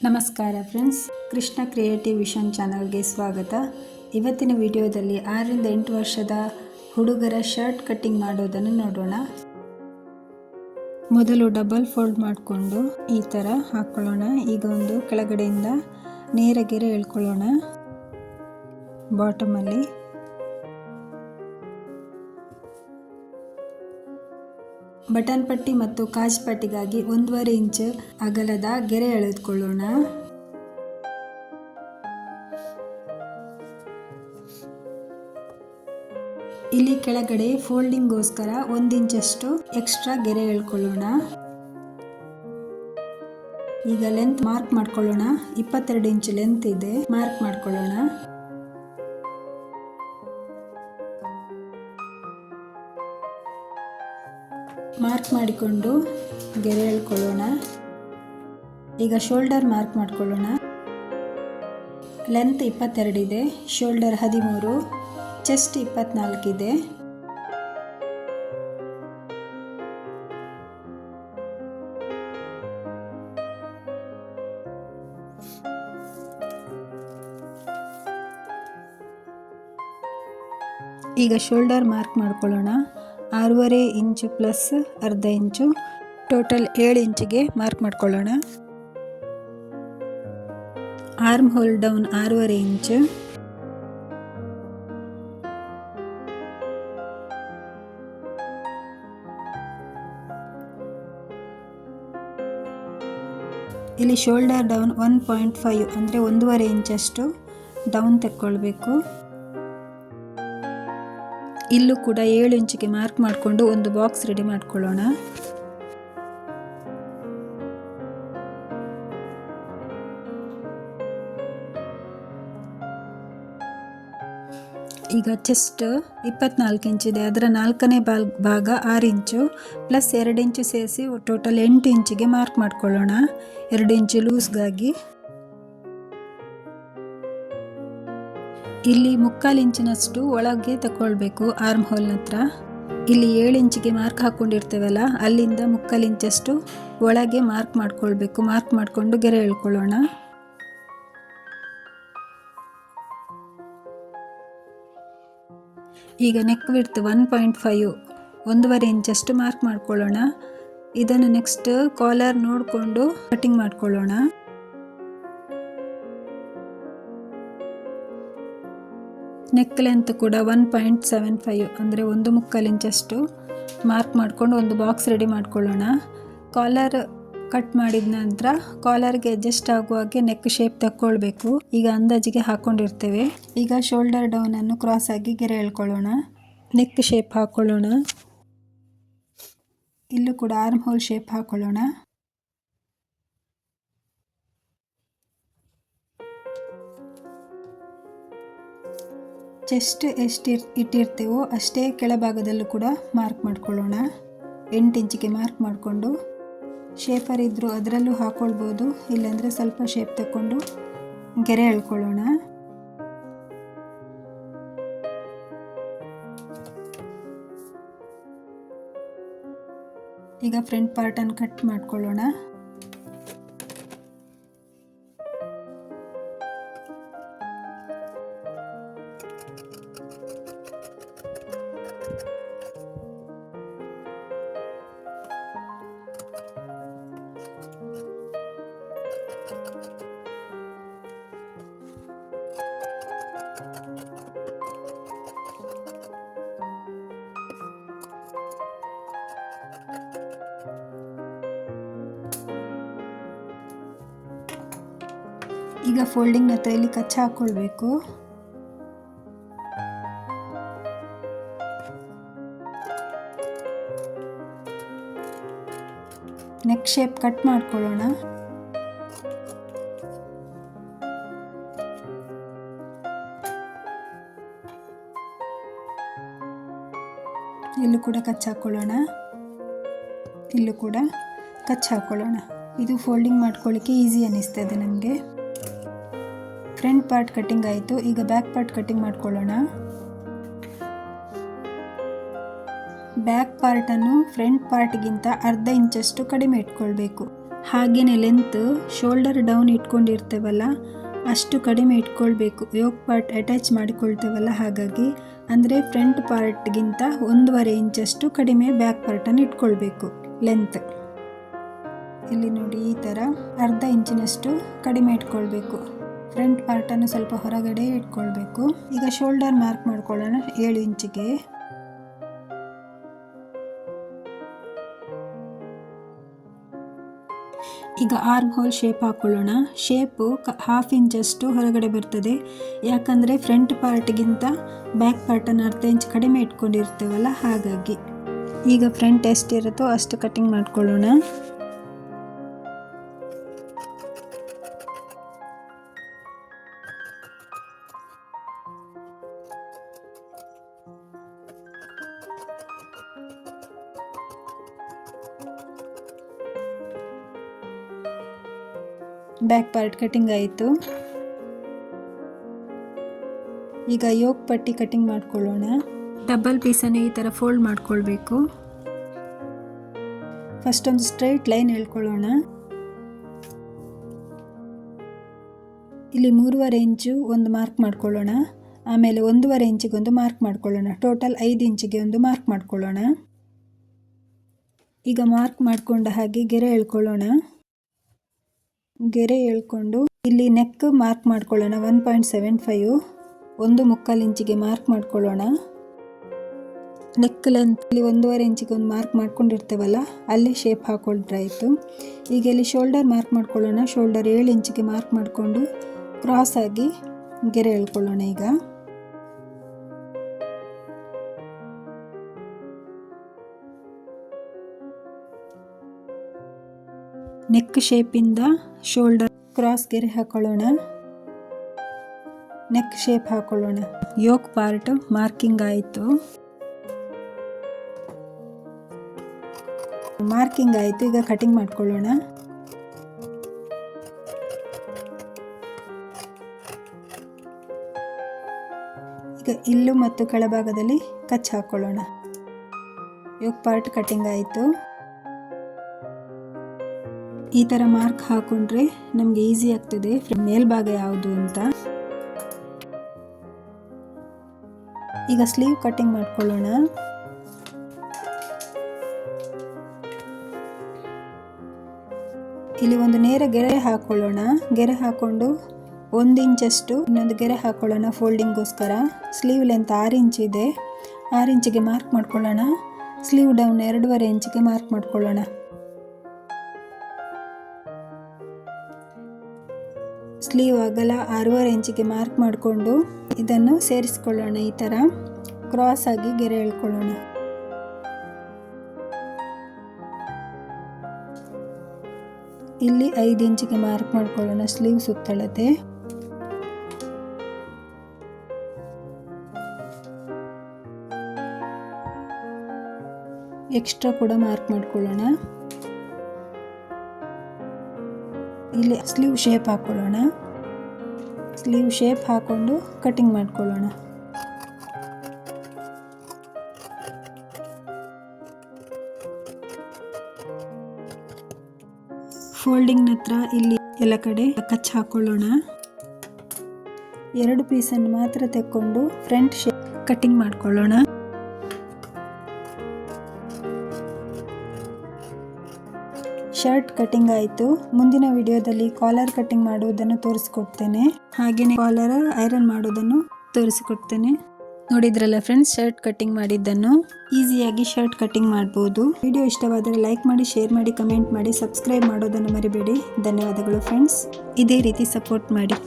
ನಮಸ್ಕಾರ friends, Krishna creative vision ಚಾನಲ್ಗೆ ಸ್ವಾಗತ. ಇವತ್ತಿನ ವಿಡಿಯೋದಲ್ಲಿ 6 ರಿಂದ 8 ವರ್ಷದ ಹುಡುಗರ ಶರ್ಟ್ ಕಟ್ಟಿಂಗ್ ಮಾಡೋದನ್ನು ನೋಡೋಣ. ಮೊದಲು ಡಬಲ್ ಫೋಲ್ಡ್ ಮಾಡಿಕೊಂಡು ಈ ಥರ ಹಾಕ್ಕೊಳ್ಳೋಣ. ಈಗ ಒಂದು ಕೆಳಗಡೆಯಿಂದ ನೇರ ಗೆರೆ ಎಳ್ಕೊಳ್ಳೋಣ. ಬಾಟಮಲ್ಲಿ ಬಟನ್ ಪಟ್ಟಿ ಮತ್ತು ಕಾಜ್ ಪಟ್ಟಿಗಾಗಿ 1.5 ಇಂಚ್ ಅಗಲದ ಗೆರೆ ಎಳೆದುಕೊಳ್ಳೋಣ. ಇಲ್ಲಿ ಕೆಳಗಡೆ ಫೋಲ್ಡಿಂಗ್ಗೋಸ್ಕರ 1 ಇಂಚಷ್ಟು ಎಕ್ಸ್ಟ್ರಾ ಗೆರೆ ಎಳ್ಕೊಳ್ಳೋಣ. ಈಗ ಲೆಂತ್ ಮಾರ್ಕ್ ಮಾಡ್ಕೊಳ್ಳೋಣ. 22 ಇಂಚ್ ಲೆಂತ್ ಇದೆ, ಮಾರ್ಕ್ ಮಾಡ್ಕೊಳ್ಳೋಣ. ಮಾರ್ಕ್ ಮಾಡಿಕೊಂಡು ಗೆರೆ ಎಳ್ಕೊಳ್ಳೋಣ. ಈಗ ಶೋಲ್ಡರ್ ಮಾರ್ಕ್ ಮಾಡ್ಕೊಳ್ಳೋಣ. ಲೆಂತ್ 22 ಇದೆ, ಶೋಲ್ಡರ್ 13, ಚೆಸ್ಟ್ 24 ಇದೆ. ಈಗ ಶೋಲ್ಡರ್ ಮಾರ್ಕ್ ಮಾಡ್ಕೊಳ್ಳೋಣ. 6.5 ಇಂಚು ಪ್ಲಸ್ ಅರ್ಧ ಇಂಚು, ಟೋಟಲ್ 7 ಇಂಚಿಗೆ ಮಾರ್ಕ್ ಮಾಡ್ಕೊಳ್ಳೋಣ. ಆರ್ಮ್ ಹೋಲ್ ಡೌನ್ 6.5 ಇಂಚು. ಇಲ್ಲಿ ಶೋಲ್ಡರ್ ಡೌನ್ 1.5 ಅಂದರೆ 1.5 ಇಂಚಷ್ಟು ಡೌನ್ ತೆಕ್ಕೊಳ್ಬೇಕು. ಇಲ್ಲೂ ಕೂಡ 7 ಇಂಚಿಗೆ ಮಾರ್ಕ್ ಮಾಡಿಕೊಂಡು ಒಂದು ಬಾಕ್ಸ್ ರೆಡಿ ಮಾಡ್ಕೊಳ್ಳೋಣ. ಈಗ ಚೆಸ್ಟ್ 24 ಇಂಚಿದೆ, ಅದರ 4ನೇ ಭಾಗ 6 ಇಂಚು ಪ್ಲಸ್ 2 ಇಂಚು ಸೇರಿಸಿ ಟೋಟಲ್ 8 ಇಂಚಿಗೆ ಮಾರ್ಕ್ ಮಾಡ್ಕೊಳ್ಳೋಣ. 2 ಇಂಚು ಲೂಸ್ಗಾಗಿ. ಇಲ್ಲಿ 3/4 ಇಂಚಿನಷ್ಟು ಒಳಗೆ ತಗೊಳ್ಬೇಕು ಆರ್ಮ್ ಹೋಲ್ ಹತ್ರ. ಇಲ್ಲಿ 7 ಇಂಚಿಗೆ ಮಾರ್ಕ್ ಹಾಕೊಂಡಿರ್ತೇವಲ್ಲ, ಅಲ್ಲಿಂದ 3/4 ಇಂಚಷ್ಟು ಒಳಗೆ ಮಾರ್ಕ್ ಮಾಡ್ಕೊಳ್ಬೇಕು. ಮಾರ್ಕ್ ಮಾಡಿಕೊಂಡು ಗೆರೆ ಎಳ್ಕೊಳ್ಳೋಣ. ಈಗ ನೆಕ್ ವಿಡ್ತ್ 1.5 1.5 ಇಂಚಷ್ಟು ಮಾರ್ಕ್ ಮಾಡ್ಕೊಳ್ಳೋಣ. ಇದನ್ನು ನೆಕ್ಸ್ಟ್ ಕಾಲರ್ ನೋಡಿಕೊಂಡು ಕಟಿಂಗ್ ಮಾಡ್ಕೊಳ್ಳೋಣ. ನೆಕ್ ಲೆಂತ್ ಕೂಡ 1.75 ಅಂದರೆ 1/4 ಇಂಚಷ್ಟು ಮಾರ್ಕ್ ಮಾಡಿಕೊಂಡು ಒಂದು ಬಾಕ್ಸ್ ರೆಡಿ ಮಾಡ್ಕೊಳ್ಳೋಣ. ಕಾಲರ್ ಕಟ್ ಮಾಡಿದ ನಂತರ ಕಾಲರ್ಗೆ ಅಡ್ಜಸ್ಟ್ ಆಗುವಾಗೆ ನೆಕ್ ಶೇಪ್ ತಕ್ಕೊಳ್ಬೇಕು. ಈಗ ಅಂದಾಜಿಗೆ ಹಾಕೊಂಡಿರ್ತೇವೆ. ಈಗ ಶೋಲ್ಡರ್ ಡೌನ್ ಅನ್ನು ಕ್ರಾಸ್ ಆಗಿ ಗೆರೆ ಎಳ್ಕೊಳ್ಳೋಣ. ನೆಕ್ ಶೇಪ್ ಹಾಕೊಳ್ಳೋಣ. ಇಲ್ಲೂ ಕೂಡ ಆರ್ಮ್ ಹೋಲ್ ಶೇಪ್ ಹಾಕೊಳ್ಳೋಣ. ಚೆಸ್ಟ್ ಎಷ್ಟು ಇಟ್ಟಿರ್ತೇವೋ ಅಷ್ಟೇ ಕೆಳಭಾಗದಲ್ಲೂ ಕೂಡ ಮಾರ್ಕ್ ಮಾಡ್ಕೊಳ್ಳೋಣ. 8 ಇಂಚಿಗೆ ಮಾರ್ಕ್ ಮಾಡಿಕೊಂಡು ಶೇಪರ್ ಇದ್ದರೂ ಅದರಲ್ಲೂ ಹಾಕೊಳ್ಬೋದು, ಇಲ್ಲಾಂದರೆ ಸ್ವಲ್ಪ ಶೇಪ್ ತಗೊಂಡು ಗೆರೆ ಎಳ್ಕೊಳ್ಳೋಣ. ಈಗ ಫ್ರಂಟ್ ಪಾರ್ಟನ್ನು ಕಟ್ ಮಾಡ್ಕೊಳ್ಳೋಣ. ಈಗ ಫೋಲ್ಡಿಂಗ್ ಹತ್ರ ಇಲ್ಲಿ ಕಚ್ಚ ಹಾಕೊಳ್ಬೇಕು. ನೆಕ್ ಶೇಪ್ ಕಟ್ ಮಾಡ್ಕೊಳ್ಳೋಣ. ಇಲ್ಲೂ ಕೂಡ ಕಚ್ಚ ಹಾಕೊಳ್ಳೋಣ. ಇಲ್ಲೂ ಕೂಡ ಕಚ್ಚ ಹಾಕೊಳ್ಳೋಣ. ಇದು ಫೋಲ್ಡಿಂಗ್ ಮಾಡ್ಕೊಳ್ಳಿಕ್ಕೆ ಈಸಿ ಅನ್ನಿಸ್ತದೆ ನಮಗೆ. ಫ್ರಂಟ್ ಪಾರ್ಟ್ ಕಟ್ಟಿಂಗ್ ಆಯಿತು. ಈಗ ಬ್ಯಾಕ್ ಪಾರ್ಟ್ ಕಟ್ಟಿಂಗ್ ಮಾಡ್ಕೊಳ್ಳೋಣ. ಬ್ಯಾಕ್ ಪಾರ್ಟನ್ನು ಫ್ರಂಟ್ ಪಾರ್ಟ್ಗಿಂತ ಅರ್ಧ ಇಂಚಷ್ಟು ಕಡಿಮೆ ಇಟ್ಕೊಳ್ಬೇಕು. ಹಾಗೆಯೇ ಲೆಂತ್ ಶೋಲ್ಡರ್ ಡೌನ್ ಇಟ್ಕೊಂಡಿರ್ತೇವಲ್ಲ ಅಷ್ಟು ಕಡಿಮೆ ಇಟ್ಕೊಳ್ಬೇಕು. ಯೋಕ್ ಪಾರ್ಟ್ ಅಟ್ಯಾಚ್ ಮಾಡಿಕೊಳ್ತೇವಲ್ಲ ಹಾಗಾಗಿ, ಅಂದರೆ ಫ್ರಂಟ್ ಪಾರ್ಟ್ಗಿಂತ 1.5 ಇಂಚಷ್ಟು ಕಡಿಮೆ ಬ್ಯಾಕ್ ಪಾರ್ಟನ್ನು ಇಟ್ಕೊಳ್ಬೇಕು ಲೆಂತ್. ಇಲ್ಲಿ ನೋಡಿ ಈ ಥರ ಅರ್ಧ ಇಂಚಿನಷ್ಟು ಕಡಿಮೆ ಇಟ್ಕೊಳ್ಬೇಕು. ಫ್ರಂಟ್ ಪಾರ್ಟನ್ನು ಸ್ವಲ್ಪ ಹೊರಗಡೆ ಇಟ್ಕೊಳ್ಬೇಕು. ಈಗ ಶೋಲ್ಡರ್ ಮಾರ್ಕ್ ಮಾಡ್ಕೊಳ್ಳೋಣ 7 ಇಂಚಿಗೆ. ಈಗ ಆರ್ಮ್ ಹೋಲ್ ಶೇಪ್ ಹಾಕೊಳ್ಳೋಣ. ಶೇಪು 1/2 ಇಂಚಷ್ಟು ಹೊರಗಡೆ ಬರ್ತದೆ, ಯಾಕಂದರೆ ಫ್ರಂಟ್ ಪಾರ್ಟ್ಗಿಂತ ಬ್ಯಾಕ್ ಪಾರ್ಟನ್ನು ಅರ್ಧ ಇಂಚ್ ಕಡಿಮೆ ಇಟ್ಕೊಂಡಿರ್ತೇವಲ್ಲ ಹಾಗಾಗಿ. ಈಗ ಫ್ರಂಟ್ ಎಷ್ಟಿರುತ್ತೋ ಅಷ್ಟು ಕಟಿಂಗ್ ಮಾಡ್ಕೊಳ್ಳೋಣ. ಬ್ಯಾಕ್ ಪಾರ್ಟ್ ಕಟಿಂಗ್ ಆಯಿತು. ಈಗ ಯೋಕ್ ಪಟ್ಟಿ ಕಟಿಂಗ್ ಮಾಡ್ಕೊಳ್ಳೋಣ. ಡಬಲ್ ಪೀಸನ್ನು ಈ ಥರ ಫೋಲ್ಡ್ ಮಾಡ್ಕೊಳ್ಬೇಕು. ಫಸ್ಟ್ ಒಂದು ಸ್ಟ್ರೈಟ್ ಲೈನ್ ಎಳ್ಕೊಳ್ಳೋಣ. ಇಲ್ಲಿ 3.5 ಇಂಚು ಒಂದು ಮಾರ್ಕ್ ಮಾಡ್ಕೊಳ್ಳೋಣ. ಆಮೇಲೆ 1.5 ಇಂಚಿಗೆ ಒಂದು ಮಾರ್ಕ್ ಮಾಡ್ಕೊಳ್ಳೋಣ. ಟೋಟಲ್ 5 ಇಂಚಿಗೆ ಒಂದು ಮಾರ್ಕ್ ಮಾಡ್ಕೊಳ್ಳೋಣ. ಈಗ ಮಾರ್ಕ್ ಮಾಡಿಕೊಂಡ ಹಾಗೆ ಗೆರೆ ಎಳ್ಕೊಳ್ಳೋಣ. ಗೆರೆ ಎಳ್ಕೊಂಡು ಇಲ್ಲಿ ನೆಕ್ ಮಾರ್ಕ್ ಮಾಡ್ಕೊಳ್ಳೋಣ. 1.75 1/4 ಇಂಚಿಗೆ ಮಾರ್ಕ್ ಮಾಡ್ಕೊಳ್ಳೋಣ. ನೆಕ್ ಲೆಂತ್ ಇಲ್ಲಿ 1.5 ಇಂಚಿಗೆ ಒಂದು ಮಾರ್ಕ್ ಮಾಡ್ಕೊಂಡಿರ್ತೇವಲ್ಲ ಅಲ್ಲಿ ಶೇಪ್ ಹಾಕೊಳ್ತಾ ಆಯಿತು. ಈಗ ಇಲ್ಲಿ ಶೋಲ್ಡರ್ ಮಾರ್ಕ್ ಮಾಡ್ಕೊಳ್ಳೋಣ. ಶೋಲ್ಡರ್ 7 ಇಂಚಿಗೆ ಮಾರ್ಕ್ ಮಾಡಿಕೊಂಡು ಕ್ರಾಸ್ ಆಗಿ ಗೆರೆ ಎಳ್ಕೊಳ್ಳೋಣ. ಈಗ ನೆಕ್ ಶೇಪಿಂದ ಶೋಲ್ಡರ್ ಕ್ರಾಸ್ ಗೆರೆ ಹಾಕೊಳ್ಳೋಣ. ನೆಕ್ ಶೇಪ್ ಹಾಕೊಳ್ಳೋಣ. ಯೋಕ್ ಪಾರ್ಟ್ ಮಾರ್ಕಿಂಗ್ ಆಯಿತು. ಈಗ ಕಟಿಂಗ್ ಮಾಡ್ಕೊಳ್ಳೋಣ. ಈಗ ಇಲ್ಲು ಮತ್ತು ಕೆಳಭಾಗದಲ್ಲಿ ಕಚ್ ಹಾಕೊಳ್ಳೋಣ. ಯೋಕ್ ಪಾರ್ಟ್ ಕಟಿಂಗ್ ಆಯಿತು. ಈ ಥರ ಮಾರ್ಕ್ ಹಾಕೊಂಡ್ರೆ ನಮಗೆ ಈಸಿ ಆಗ್ತದೆ ಮೇಲ್ಭಾಗ ಯಾವುದು ಅಂತ. ಈಗ ಸ್ಲೀವ್ ಕಟಿಂಗ್ ಮಾಡ್ಕೊಳ್ಳೋಣ. ಇಲ್ಲಿ ಒಂದು ನೇರ ಗೆರೆ ಹಾಕೊಳ್ಳೋಣ. ಗೆರೆ ಹಾಕೊಂಡು 1 ಇಂಚಷ್ಟು ಇನ್ನೊಂದು ಗೆರೆ ಹಾಕೊಳ್ಳೋಣ ಫೋಲ್ಡಿಂಗ್ಗೋಸ್ಕರ. ಸ್ಲೀವ್ ಲೆಂತ್ 6 ಇಂಚ್ ಇದೆ. 6 ಇಂಚಿಗೆ ಮಾರ್ಕ್ ಮಾಡ್ಕೊಳ್ಳೋಣ. ಸ್ಲೀವ್ ಡೌನ್ 2.5 ಇಂಚಿಗೆ ಮಾರ್ಕ್ ಮಾಡ್ಕೊಳ್ಳೋಣ. ಸ್ಲೀವ್ ಅಗಲ 6.5 ಇಂಚಿಗೆ ಮಾರ್ಕ್ ಮಾಡಿಕೊಂಡು ಇದನ್ನು ಸೇರಿಸ್ಕೊಳ್ಳೋಣ. ಈ ಥರ ಕ್ರಾಸ್ ಆಗಿ ಗೆರೆ ಎಳ್ಕೊಳ್ಳೋಣ. ಇಲ್ಲಿ 5 ಇಂಚಿಗೆ ಮಾರ್ಕ್ ಮಾಡ್ಕೊಳ್ಳೋಣ ಸ್ಲೀವ್ ಸುತ್ತಳತೆ. ಎಕ್ಸ್ಟ್ರಾ ಕೂಡ ಮಾರ್ಕ್ ಮಾಡ್ಕೊಳ್ಳೋಣ. ಇಲ್ಲಿ ಸ್ಲೀವ್ ಶೇಪ್ ಹಾಕೊಳ್ಳೋಣ. ಸ್ಲೀವ್ ಶೇಪ್ ಹಾಕೊಂಡು ಕಟಿಂಗ್ ಮಾಡ್ಕೊಳ್ಳೋಣ. ಫೋಲ್ಡಿಂಗ್ ಹತ್ರ ಇಲ್ಲಿ ಎಲ್ಲ ಕಡೆ ಕಚ್ ಹಾಕೊಳ್ಳೋಣ. 2 ಪೀಸನ್ನು ಮಾತ್ರ ತೆಕ್ಕೊಂಡು ಫ್ರಂಟ್ ಶೇಪ್ ಕಟಿಂಗ್ ಮಾಡ್ಕೊಳ್ಳೋಣ. ಶರ್ಟ್ ಕಟಿಂಗ್ ಆಯಿತು. ಮುಂದಿನ ವಿಡಿಯೋದಲ್ಲಿ ಕಾಲರ್ ಕಟಿಂಗ್ ಮಾಡುವುದನ್ನು ತೋರಿಸಿಕೊಡ್ತೇನೆ. ಹಾಗೆಯೇ ಕಾಲರ್ ಐರನ್ ಮಾಡೋದನ್ನು ತೋರಿಸಿಕೊಡ್ತೇನೆ. ನೋಡಿದ್ರಲ್ಲ ಫ್ರೆಂಡ್ಸ್, ಶರ್ಟ್ ಕಟಿಂಗ್ ಮಾಡಿದ್ದನ್ನು ಈಸಿಯಾಗಿ ಶರ್ಟ್ ಕಟಿಂಗ್ ಮಾಡ್ಬೋದು. ವಿಡಿಯೋ ಇಷ್ಟವಾದರೆ ಲೈಕ್ ಮಾಡಿ, ಶೇರ್ ಮಾಡಿ, ಕಮೆಂಟ್ ಮಾಡಿ, ಸಬ್ಸ್ಕ್ರೈಬ್ ಮಾಡೋದನ್ನು ಮರಿಬೇಡಿ. ಧನ್ಯವಾದಗಳು ಫ್ರೆಂಡ್ಸ್. ಇದೇ ರೀತಿ ಸಪೋರ್ಟ್ ಮಾಡಿ.